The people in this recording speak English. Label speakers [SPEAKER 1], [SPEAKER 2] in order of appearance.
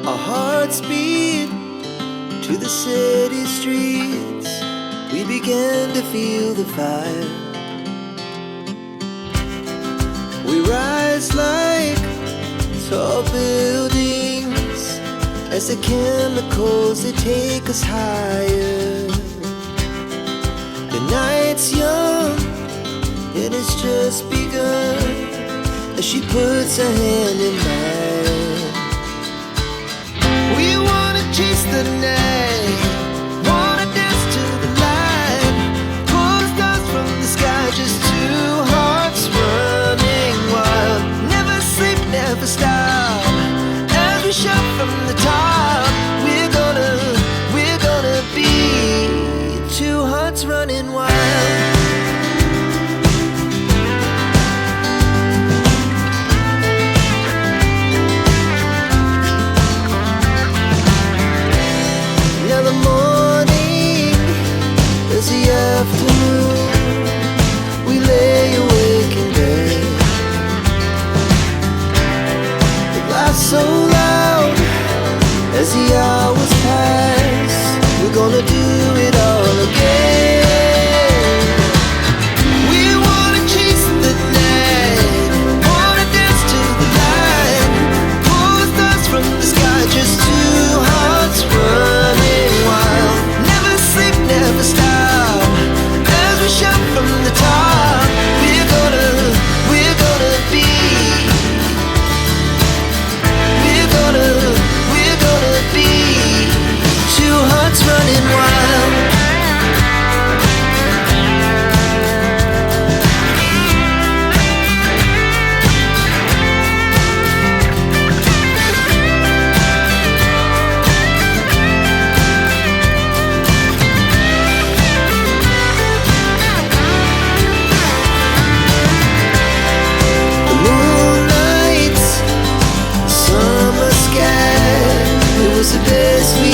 [SPEAKER 1] Our hearts beat to the city streets. We began to feel the fire. We rise like tall buildings as the chemicals, they take us higher. The night's young, it has just begun as she puts her hand in mine. We wanna chase the night, wanna dance to the light, pull the stars from the sky, just two hearts running wild. Never sleep, never stop, as we shout from the top. We're gonna be two hearts running wild. Now the morning is the afternoon. We lay awake in bed. The laughs so loud as the hours pass. We're gonna do it all again. We wanna chase the night, wanna dance to the light, pull the stars from the sky, just two hearts running wild. Never sleep, never stop, as we shout from the top. We're gonna be, we're gonna be two hearts running wild. The moonlight, summer sky, it was the best we